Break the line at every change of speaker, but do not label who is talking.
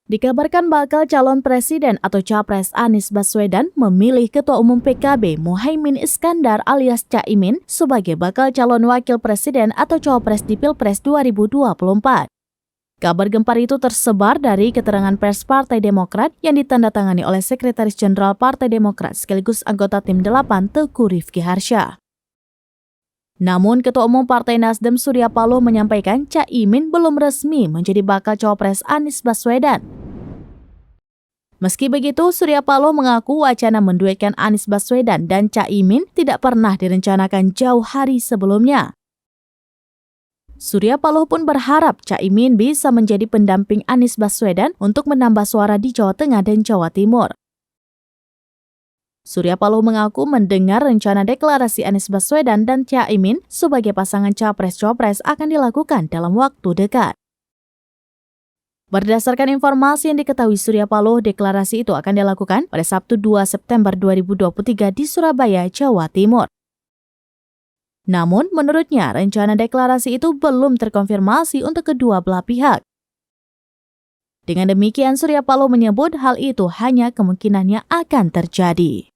Dikabarkan bakal calon presiden atau capres Anies Baswedan memilih Ketua Umum PKB Muhaimin Iskandar alias Caimin sebagai bakal calon wakil presiden atau cawapres di Pilpres 2024. Kabar gempar itu tersebar dari keterangan pers Partai Demokrat yang ditandatangani oleh Sekretaris Jenderal Partai Demokrat sekaligus anggota Tim 8 Teguh Rifki Harsha. Namun, Ketua Umum Partai Nasdem Surya Paloh menyampaikan Caimin belum resmi menjadi bakal cawapres Anies Baswedan. Meski begitu, Surya Paloh mengaku wacana menduetkan Anies Baswedan dan Caimin tidak pernah direncanakan jauh hari sebelumnya. Surya Paloh pun berharap Caimin bisa menjadi pendamping Anies Baswedan untuk menambah suara di Jawa Tengah dan Jawa Timur. Surya Paloh mengaku mendengar rencana deklarasi Anies Baswedan dan Caimin sebagai pasangan capres-cawapres akan dilakukan dalam waktu dekat. Berdasarkan informasi yang diketahui Surya Paloh, deklarasi itu akan dilakukan pada Sabtu 2 September 2023 di Surabaya, Jawa Timur. Namun, menurutnya rencana deklarasi itu belum terkonfirmasi untuk kedua belah pihak. Dengan demikian, Surya Paloh menyebut hal itu hanya kemungkinannya akan terjadi.